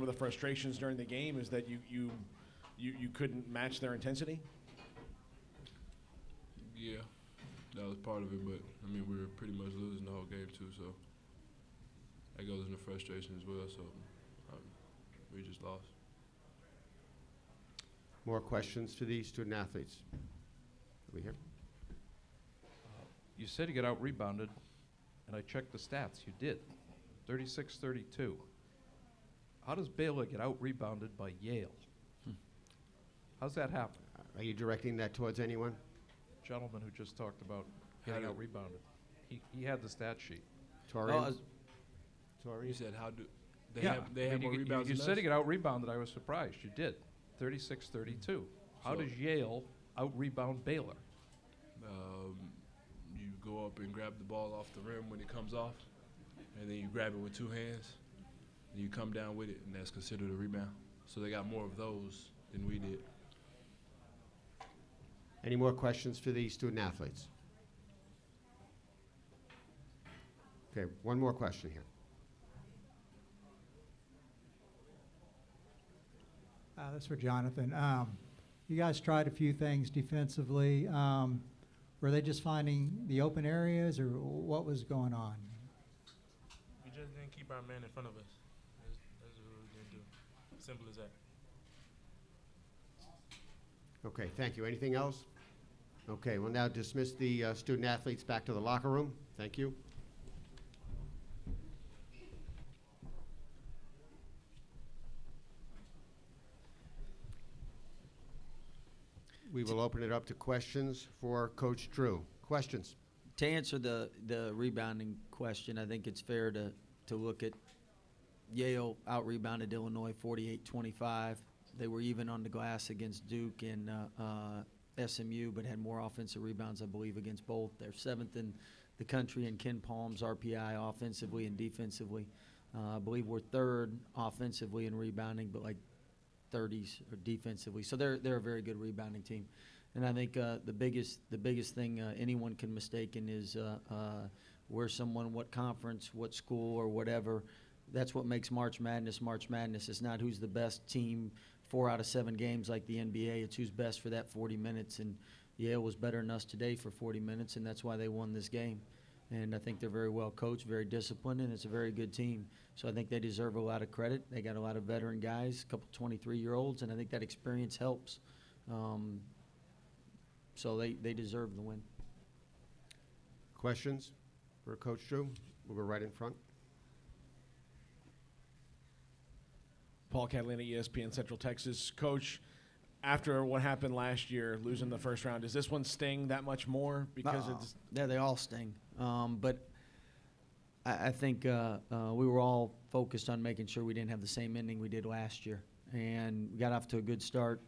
the frustrations during the game is that you couldn't match their intensity? Yeah, that was part of it, but I mean, we were pretty much losing the whole game too, so that goes into frustration as well. So we just lost. More questions to the student athletes? Over here. You said you got out-rebounded, and I checked the stats. You did, 36-32. How does Baylor get out-rebounded by Yale? How's that happen? Are you directing that towards anyone? Gentleman who just talked about getting out-rebounded. He had the stat sheet. Tori? You said how do they Yeah, have they have more rebounds you than said us? you got out-rebounded. I was surprised. You did, 36-32. How So- does Yale out-rebound Baylor? You go up and grab the ball off the rim when it comes off, and then you grab it with two hands, and you come down with it, and that's considered a rebound. So they got more of those than we did. Any more questions for the student athletes? Okay, one more question here. That's for Jonathan. You guys tried a few things defensively. Were they just finding the open areas, or what was going on? We just didn't keep our man in front of us. That's what we didn't do. Simple as that. Okay, thank you. Anything else? Okay, we'll now dismiss the student athletes back to the locker room. Thank you. We will open it up to questions for Coach Drew. Questions? To answer the rebounding question, I think it's fair to look at Yale out-rebounded Illinois 48-25. They were even on the glass against Duke and SMU, but had more offensive rebounds, I believe, against both. They're 7th in the country in Ken Palm's RPI offensively and defensively. I believe we're 3rd offensively in rebounding, but like 30s or defensively. So they're a very good rebounding team. And I think the biggest thing anyone can mistake in is where someone, what conference, what school, or whatever. That's what makes March Madness March Madness. It's not who's the best team 4 out of 7 games like the NBA. It's who's best for that 40 minutes. And Yale was better than us today for 40 minutes, and that's why they won this game. And I think they're very well coached, very disciplined, and it's a very good team. So I think they deserve a lot of credit. They got a lot of veteran guys, a couple 23-year-olds, and I think that experience helps. So they deserve the win. Questions for Coach Drew? We'll go right in front. Paul Catalina, ESPN Central Texas. Coach, after what happened last year, losing the first round, does this one sting that much more? Because it's yeah, they all sting. But I think we were all focused on making sure we didn't have the same ending we did last year. And we got off to a good start,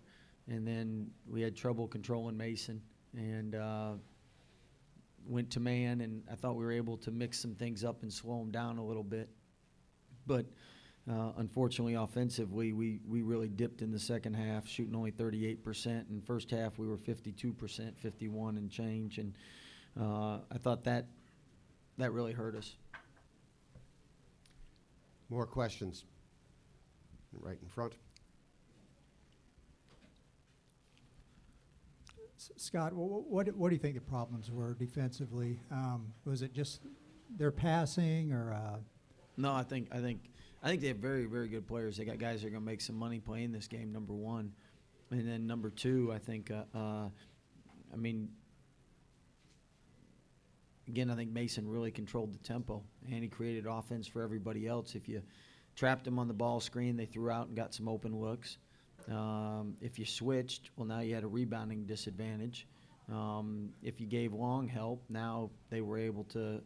and then we had trouble controlling Mason and went to man, and I thought we were able to mix some things up and slow him down a little bit. But unfortunately, offensively, we really dipped in the second half, shooting only 38%. In first half, we were 52%, 51 and change. And I thought that really hurt us. More questions? Right in front. Scott, what do you think the problems were defensively? Was it just their passing, or? No, I think they have very, very good players. They got guys that are going to make some money playing this game, number one. And then number two, I think, I mean, again, I think Mason really controlled the tempo, and he created offense for everybody else. If you trapped them on the ball screen, they threw out and got some open looks. If you switched, well, now you had a rebounding disadvantage. If you gave long help, now they were able to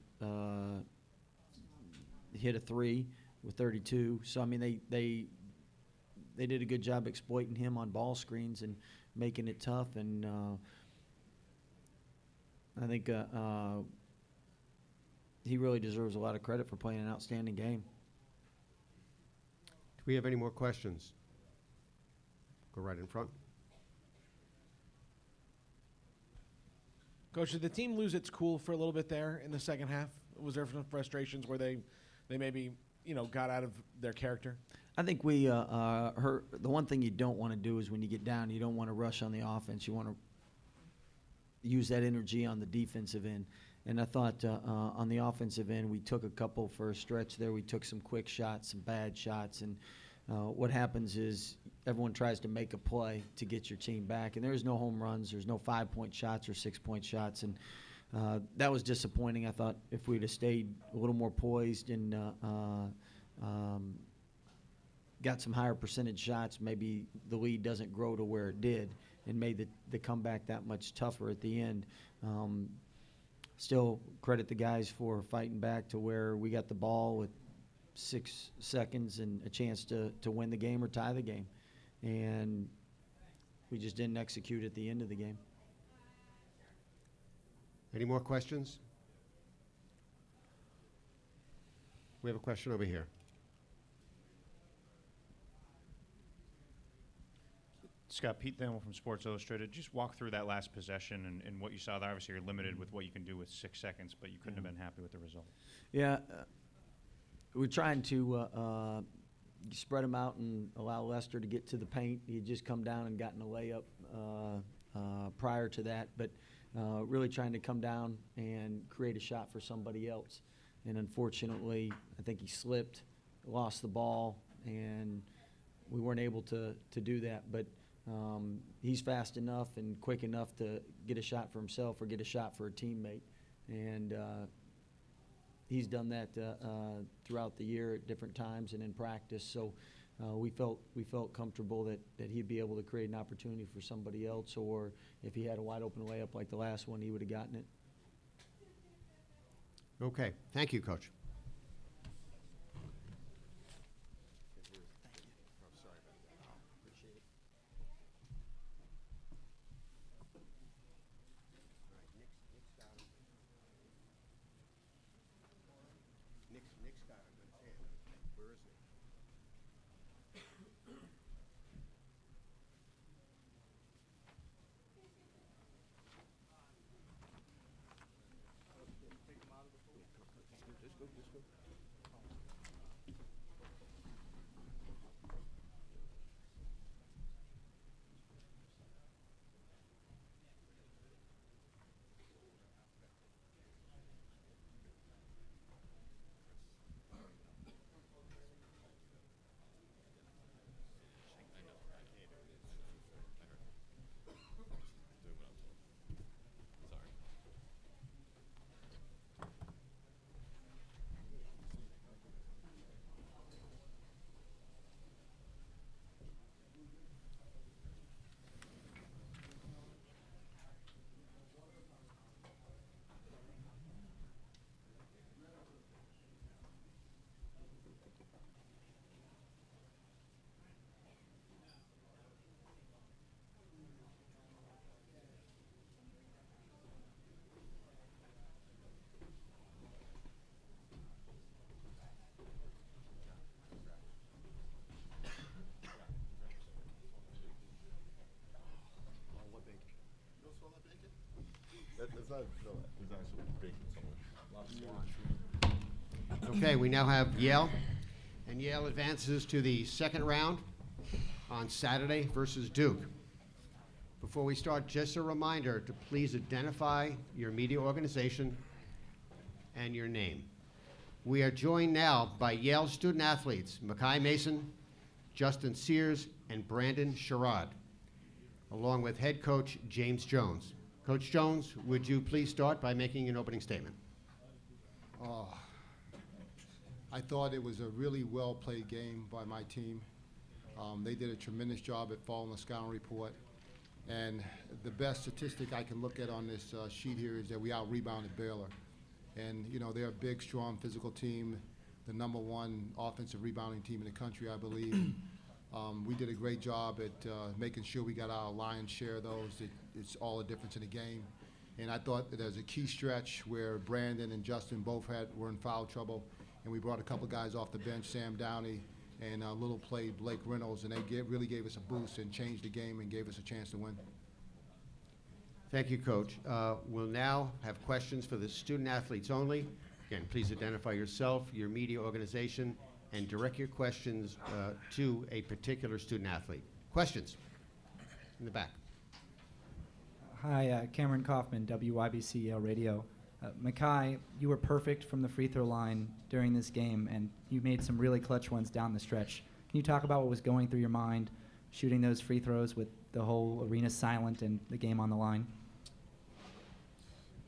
hit a three with 32. So, I mean, they did a good job exploiting him on ball screens and making it tough. And I think he really deserves a lot of credit for playing an outstanding game. Do we have any more questions? Go right in front. Coach, did the team lose its cool for a little bit there in the second half? Was there some frustrations where they maybe got out of their character? I think we the one thing you don't want to do is when you get down, you don't want to rush on the offense. You want to use that energy on the defensive end. And I thought on the offensive end, we took a couple for a stretch there. We took some quick shots, some bad shots, and what happens is everyone tries to make a play to get your team back. And there's no home runs. There's no 5-point shots or 6-point shots. And that was disappointing. I thought if we'd have stayed a little more poised and got some higher percentage shots, maybe the lead doesn't grow to where it did and made the comeback that much tougher at the end. Still credit the guys for fighting back to where we got the ball with 6 seconds and a chance to win the game or tie the game. And we just didn't execute at the end of the game. Any more questions? We have a question over here. Scott, Pete Thamel from Sports Illustrated. Just walk through that last possession and what you saw there. Obviously, you're limited with what you can do with 6 seconds, but you couldn't have been happy with the result. Yeah, we're trying to spread them out and allow Lester to get to the paint. He had just come down and gotten a layup prior to that, but really trying to come down and create a shot for somebody else. And unfortunately, I think he slipped, lost the ball, and we weren't able to do that. But he's fast enough and quick enough to get a shot for himself or get a shot for a teammate. And he's done that throughout the year at different times and in practice. So we felt comfortable that he'd be able to create an opportunity for somebody else, or if he had a wide open layup like the last one, he would have gotten it. Okay, thank you, Coach. Okay, we now have Yale, and Yale advances to the second round on Saturday versus Duke. Before we start, just a reminder to please identify your media organization and your name. We are joined now by Yale student athletes Makai Mason, Justin Sears, and Brandon Sherrod, along with head coach James Jones. Coach Jones, would you please start by making an opening statement? I thought it was a really well-played game by my team. They did a tremendous job at following the scouting report. And the best statistic I can look at on this sheet here is that we out-rebounded Baylor. And, you know, they're a big, strong, physical team, the #1 offensive rebounding team in the country, I believe. We did a great job at making sure we got our lion's share of those. It's all the difference in the game. And I thought that there was a key stretch where Brandon and Justin both were in foul trouble, and we brought a couple guys off the bench, Sam Downey and a little play Blake Reynolds, and they really gave us a boost and changed the game and gave us a chance to win. Thank you, Coach. We'll now have questions for the student athletes only. Again, please identify yourself, your media organization, and direct your questions to a particular student athlete. Questions? In the back. Hi, Cameron Kaufman, WYBC Yale Radio. Makai, you were perfect from the free throw line during this game, and you made some really clutch ones down the stretch. Can you talk about what was going through your mind shooting those free throws with the whole arena silent and the game on the line?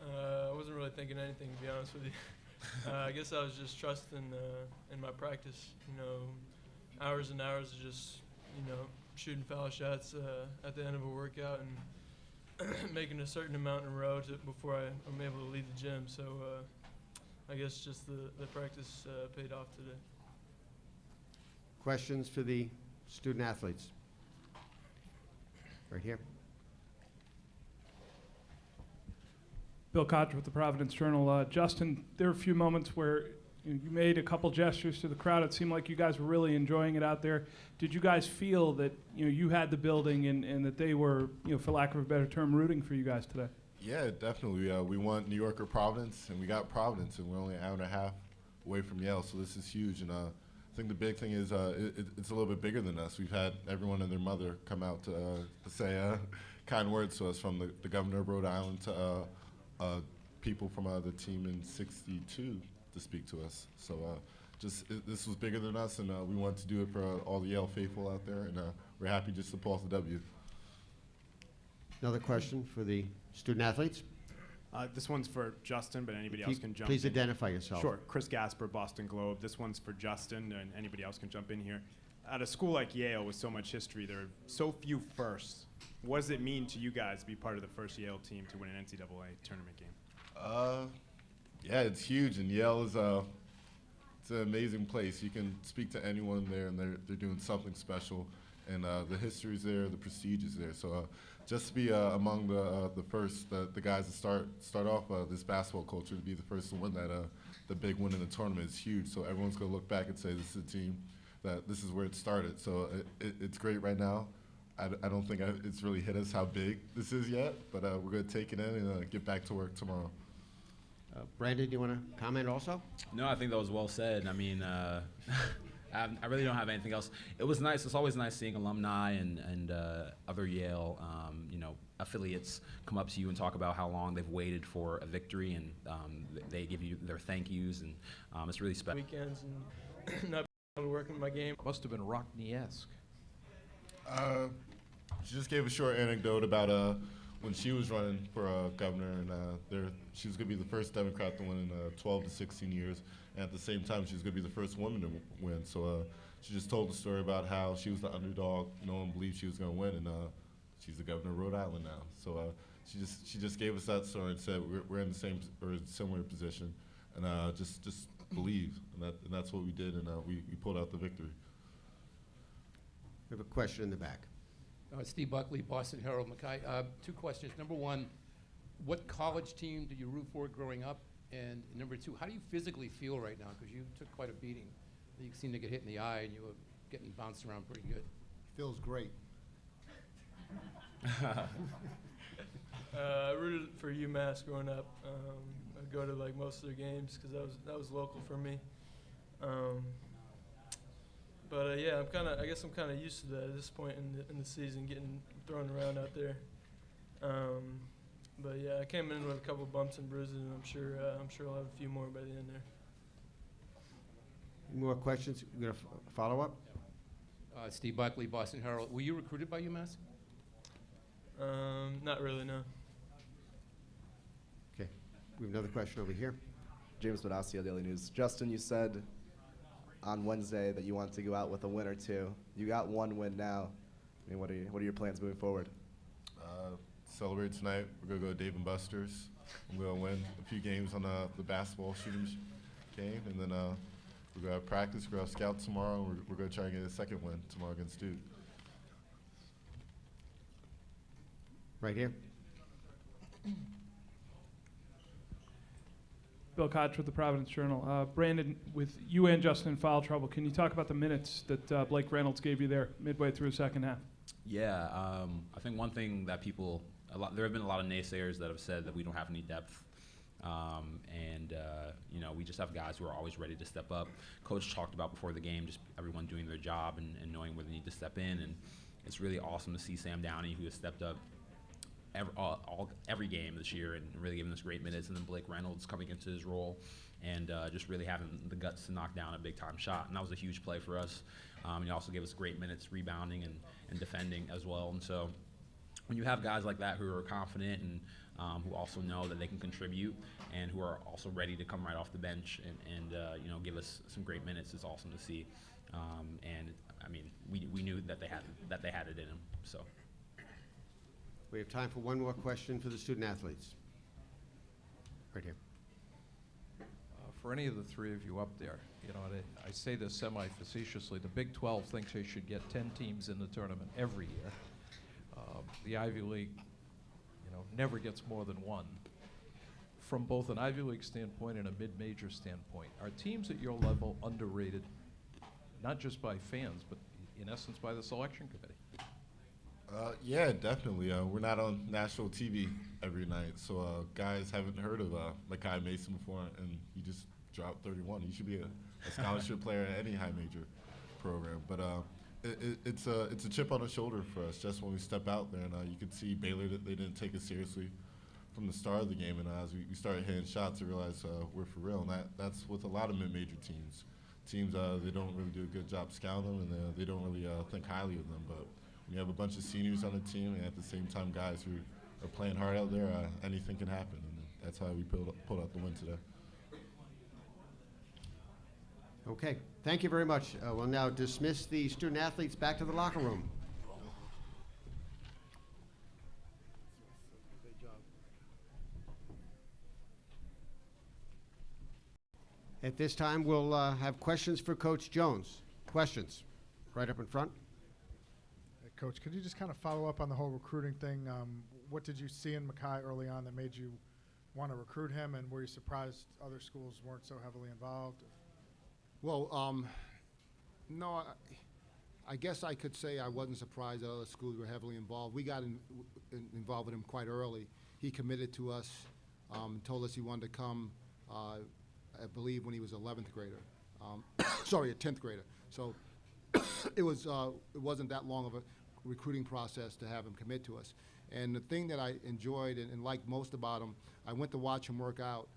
I wasn't really thinking anything, to be honest with you. I guess I was just trusting in my practice. You know, hours and hours of just, you know, shooting foul shots at the end of a workout and making a certain amount in a row before I'm able to leave the gym. So I guess just the practice paid off today. Questions for the student athletes? Right here. Bill Koch with the Providence Journal. Justin, there were a few moments where you made a couple gestures to the crowd. It seemed like you guys were really enjoying it out there. Did you guys feel that you had the building and that they were, for lack of a better term, rooting for you guys today? Yeah, definitely. We want New York or Providence, and we got Providence, and we're only an hour and a half away from Yale, so this is huge. And I think the big thing is it's a little bit bigger than us. We've had everyone and their mother come out to say kind words to us, from the governor of Rhode Island to people from the team in 62 to speak to us. So this was bigger than us, and we wanted to do it for all the Yale faithful out there, and we're happy just to pull off the W. Another question for the student athletes? This one's for Justin, but anybody else can jump Please in. identify yourself. Sure. Chris Gasper, Boston Globe. This one's for Justin, and anybody else can jump in here. At a school like Yale with so much history, there are so few firsts. What does it mean to you guys to be part of the first Yale team to win an NCAA tournament game? Yeah, it's huge, and Yale is it's an amazing place. You can speak to anyone there, and they're doing something special, and the history's there, the prestige is there. So just to be among the first, the guys that start off this basketball culture, to be the first to win that the big win in the tournament is huge. So everyone's gonna look back and say this is a team that this is where it started. So it's great right now. I don't think it's really hit us how big this is yet, but we're gonna take it in and get back to work tomorrow. Brandon, do you want to comment also? No, I think that was well said. I mean, I really don't have anything else. It was nice. It's always nice seeing alumni and other Yale, affiliates come up to you and talk about how long they've waited for a victory, and they give you their thank yous, and it's really special. Weekends and not able to work in my game. Must have been Rockney-esque. She just gave a short anecdote about when she was running for governor, and she was going to be the first Democrat to win in 12 to 16 years, and at the same time she was going to be the first woman to win. So she just told the story about how she was the underdog, no one believed she was going to win, and she's the governor of Rhode Island now. So she just gave us that story and said we're in the same or similar position, and just believe, and that's what we did, and we pulled out the victory. We have a question in the back. Steve Buckley, Boston Herald. Makai, two questions. Number one, what college team did you root for growing up? And number two, how do you physically feel right now? Because you took quite a beating. You seemed to get hit in the eye, and you were getting bounced around pretty good. Feels great. I rooted for UMass growing up. I'd go to like most of their games because that was local for me. But yeah, I guess I'm kind of used to that at this point in the season, getting thrown around out there. But yeah, I came in with a couple bumps and bruises, and I'm sure I'll have a few more by the end there. Any more questions? You got a follow up? Steve Buckley, Boston Herald. Were you recruited by UMass? Not really, no. Okay, we have another question over here. James Badassia, Daily News. Justin, you said on Wednesday that you wanted to go out with a win or two. You got one win now. I mean, what are your plans moving forward? Celebrate tonight. We're gonna go Dave & Buster's. We're gonna win a few games on the basketball shooting game, and then we're gonna have practice. We're gonna have scouts tomorrow. And we're gonna try and get a second win tomorrow against Duke. Right here. Bill Koch with the Providence Journal. Brandon, with you and Justin in foul trouble, can you talk about the minutes that Blake Reynolds gave you there midway through the second half? Yeah, I think one thing that there have been a lot of naysayers that have said that we don't have any depth You know, we just have guys who are always ready to step up. Coach talked about before the game, just everyone doing their job and knowing where they need to step in. And it's really awesome to see Sam Downey, who has stepped up every game this year and really giving us great minutes. And then Blake Reynolds coming into his role and just really having the guts to knock down a big-time shot. And that was a huge play for us. He also gave us great minutes rebounding and defending as well. And so when you have guys like that who are confident and who also know that they can contribute and who are also ready to come right off the bench and you know, give us some great minutes, it's awesome to see. And I mean, we knew that they had it in them. So We have time for one more question for the student athletes. Right here. For any of the three of you up there, you know, I say this semi-facetiously, the Big 12 thinks they should get 10 teams in the tournament every year. The Ivy League, you know, never gets more than one. From both an Ivy League standpoint and a mid-major standpoint, are teams at your level underrated, not just by fans, but in essence by the selection committee? Yeah, definitely. We're not on national TV every night, so guys haven't heard of Makai Mason before, and he just dropped 31. He should be a scholarship player at any high major program. But it's a chip on the shoulder for us just when we step out there, and you could see Baylor that they didn't take us seriously from the start of the game, and as we started hitting shots, we realized we're for real, and that's with a lot of mid-major teams. They don't really do a good job scouting them, and they don't really think highly of them. But when you have a bunch of seniors on the team, and at the same time guys who are playing hard out there, anything can happen, and that's how we pulled out the win today. Okay, thank you very much. We'll now dismiss the student athletes back to the locker room. At this time, we'll have questions for Coach Jones. Questions, right up in front. Coach, could you just kind of follow up on the whole recruiting thing? What did you see in Makai early on that made you want to recruit him, and were you surprised other schools weren't so heavily involved? Well, no, I guess I could say I wasn't surprised that other schools were heavily involved. We got involved with him quite early. He committed to us, told us he wanted to come, I believe, when he was 11th grader. Sorry, a 10th grader. So it wasn't that long of a recruiting process to have him commit to us. And the thing that I enjoyed and liked most about him, I went to watch him work out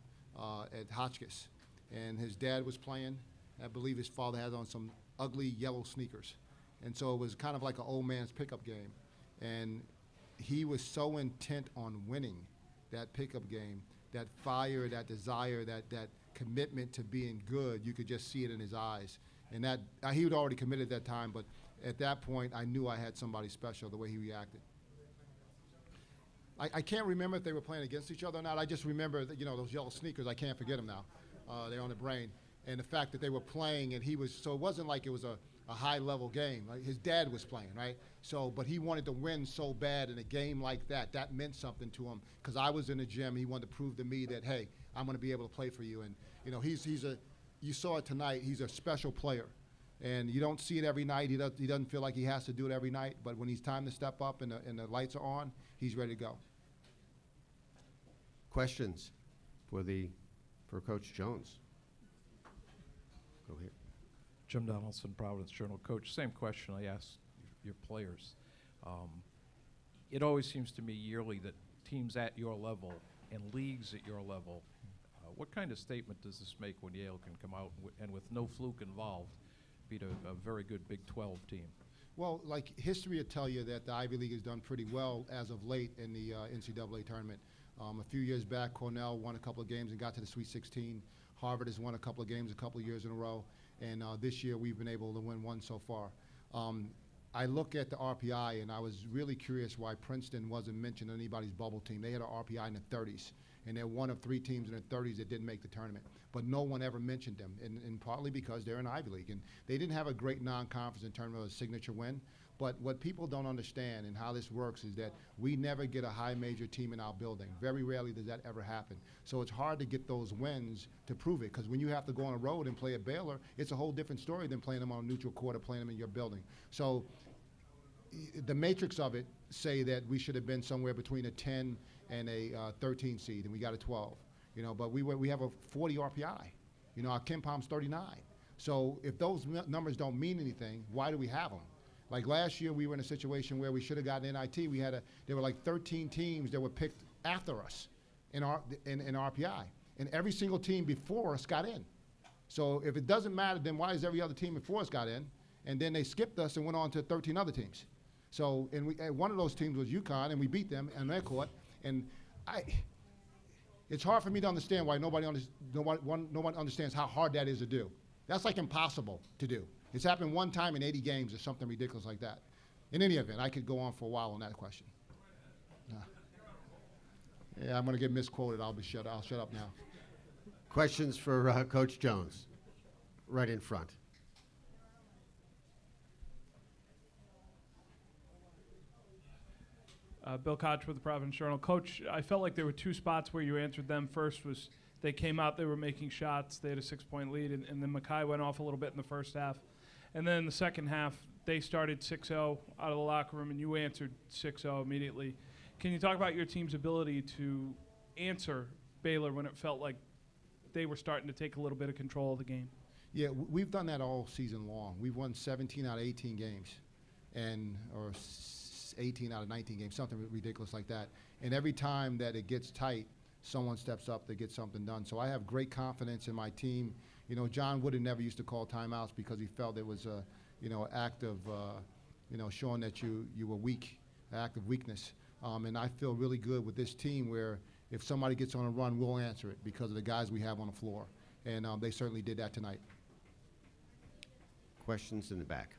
at Hotchkiss, and his dad was playing. I believe his father had on some ugly yellow sneakers. And so it was kind of like an old man's pickup game. And he was so intent on winning that pickup game, that fire, that desire, that commitment to being good, you could just see it in his eyes. And that he had already committed at that time, but at that point, I knew I had somebody special, the way he reacted. I can't remember if they were playing against each other or not. I just remember that, you know, those yellow sneakers, I can't forget them now. They're on the brain. And the fact that they were playing, and so it wasn't like it was a high-level game. Right? His dad was playing, right? So, but he wanted to win so bad in a game like that. That meant something to him, because I was in the gym. He wanted to prove to me that, hey, I'm going to be able to play for you. And, you know, you saw it tonight, he's a special player. And you don't see it every night. He doesn't feel like he has to do it every night. But when he's time to step up and the lights are on, he's ready to go. Questions for Coach Jones? Go here. Jim Donaldson, Providence Journal. Coach, same question I asked your players. It always seems to me yearly that teams at your level and leagues at your level, what kind of statement does this make when Yale can come out and with no fluke involved, beat a very good Big 12 team? Well, like history would tell you that the Ivy League has done pretty well as of late in the NCAA tournament. A few years back, Cornell won a couple of games and got to the Sweet 16. Harvard has won a couple of games a couple of years in a row. And this year we've been able to win one so far. I look at the RPI, and I was really curious why Princeton wasn't mentioned in anybody's bubble team. They had an RPI in the 30s, and they're one of 3 teams in the 30s that didn't make the tournament. But no one ever mentioned them, and partly because they're in Ivy League. And they didn't have a great non-conference in terms of a signature win. But what people don't understand and how this works is that we never get a high major team in our building. Very rarely does that ever happen. So it's hard to get those wins to prove it, because when you have to go on a road and play at Baylor, it's a whole different story than playing them on a neutral court or playing them in your building. So the matrix of it say that we should have been somewhere between a 10 and a 13 seed, and we got a 12. You know, but we have a 40 RPI. You know, our Ken Palm's 39. So if those numbers don't mean anything, why do we have them? Like last year, we were in a situation where we should have gotten NIT. There were like 13 teams that were picked after us in RPI, and every single team before us got in. So if it doesn't matter, then why is every other team before us got in? And then they skipped us and went on to 13 other teams. So, and one of those teams was UConn, and we beat them on their court. And it's hard for me to understand why nobody understands how hard that is to do. That's like impossible to do. It's happened one time in 80 games or something ridiculous like that. In any event, I could go on for a while on that question. Yeah, I'm going to get misquoted. I'll shut up now. Questions for Coach Jones, right in front. Bill Koch with the Providence Journal. Coach, I felt like there were two spots where you answered them. First was they came out, they were making shots, they had a 6-point lead, and then Makai went off a little bit in the first half. And then in the second half, they started 6-0 out of the locker room, and you answered 6-0 immediately. Can you talk about your team's ability to answer Baylor when it felt like they were starting to take a little bit of control of the game? Yeah, we've done that all season long. We've won 17 out of 18 games, or 18 out of 19 games, something ridiculous like that. And every time that it gets tight, someone steps up to get something done. So I have great confidence in my team. You know, John Wooden never used to call timeouts because he felt it was a, act of, showing that you were weak, an act of weakness. And I feel really good with this team where if somebody gets on a run, we'll answer it because of the guys we have on the floor. And they certainly did that tonight. Questions in the back.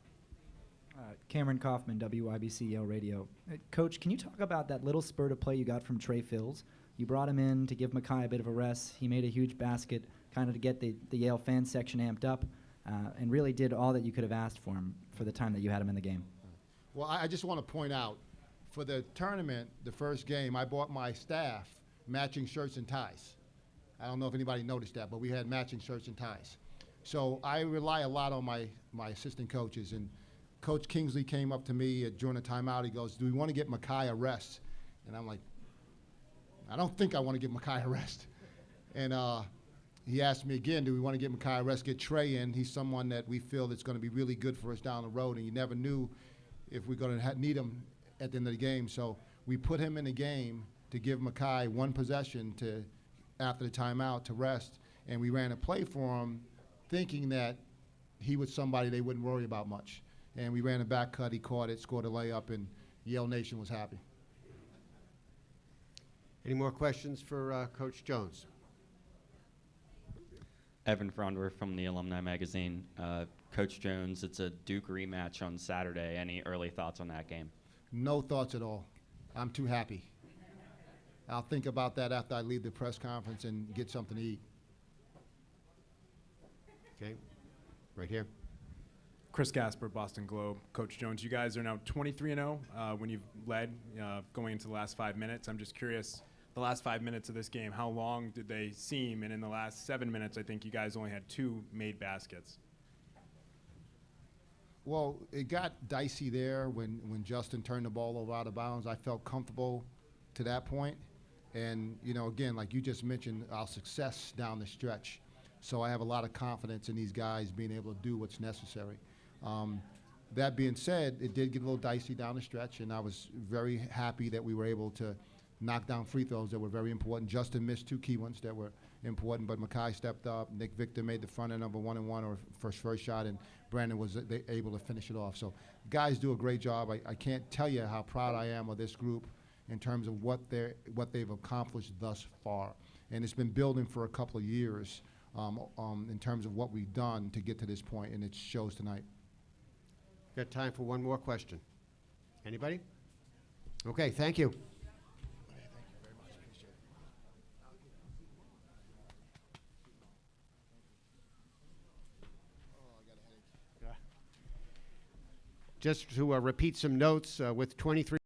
Cameron Kaufman, WIBC Yale Radio. Coach, can you talk about that little spurt of play you got from Trey Fills? You brought him in to give Makai a bit of a rest. He made a huge basket kind of to get the Yale fan section amped up and really did all that you could have asked for him for the time that you had him in the game. Well, I just want to point out, for the tournament, the first game, I bought my staff matching shirts and ties. I don't know if anybody noticed that, but we had matching shirts and ties. So I rely a lot on my assistant coaches. And Coach Kingsley came up to me during a timeout. He goes, "Do we want to get Makai a rest?" And I'm like, I don't think I want to give Makai a rest. And he asked me again, do we want to get Makai a rest, get Trey in? He's someone that we feel that's going to be really good for us down the road, and you never knew if we're going to need him at the end of the game. So we put him in the game to give Makai one possession after the timeout to rest, and we ran a play for him thinking that he was somebody they wouldn't worry about much. And we ran a back cut, he caught it, scored a layup, and Yale Nation was happy. Any more questions for Coach Jones? Evan Frondwer from the Alumni Magazine. Coach Jones, it's a Duke rematch on Saturday. Any early thoughts on that game? No thoughts at all. I'm too happy. I'll think about that after I leave the press conference and get something to eat. Okay, right here. Chris Gasper, Boston Globe. Coach Jones, you guys are now 23-0 when you've led going into the last 5 minutes. I'm just curious, the last 5 minutes of this game, how long did they seem? And in the last 7 minutes, I think you guys only had 2 made baskets. Well, it got dicey there when Justin turned the ball over out of bounds. I felt comfortable to that point. And, again, like you just mentioned, our success down the stretch. So I have a lot of confidence in these guys being able to do what's necessary. That being said, it did get a little dicey down the stretch, and I was very happy that we were able to knock down free throws that were very important. Justin missed 2 key ones that were important, but Makai stepped up. Nick Victor made the front end of a 1-and-1 or first shot, and Brandon was able to finish it off. So guys do a great job. I can't tell you how proud I am of this group in terms of what they've accomplished thus far. And it's been building for a couple of years in terms of what we've done to get to this point, and it shows tonight. Got time for one more question. Anybody? Okay, thank you. Just to repeat some notes, with 23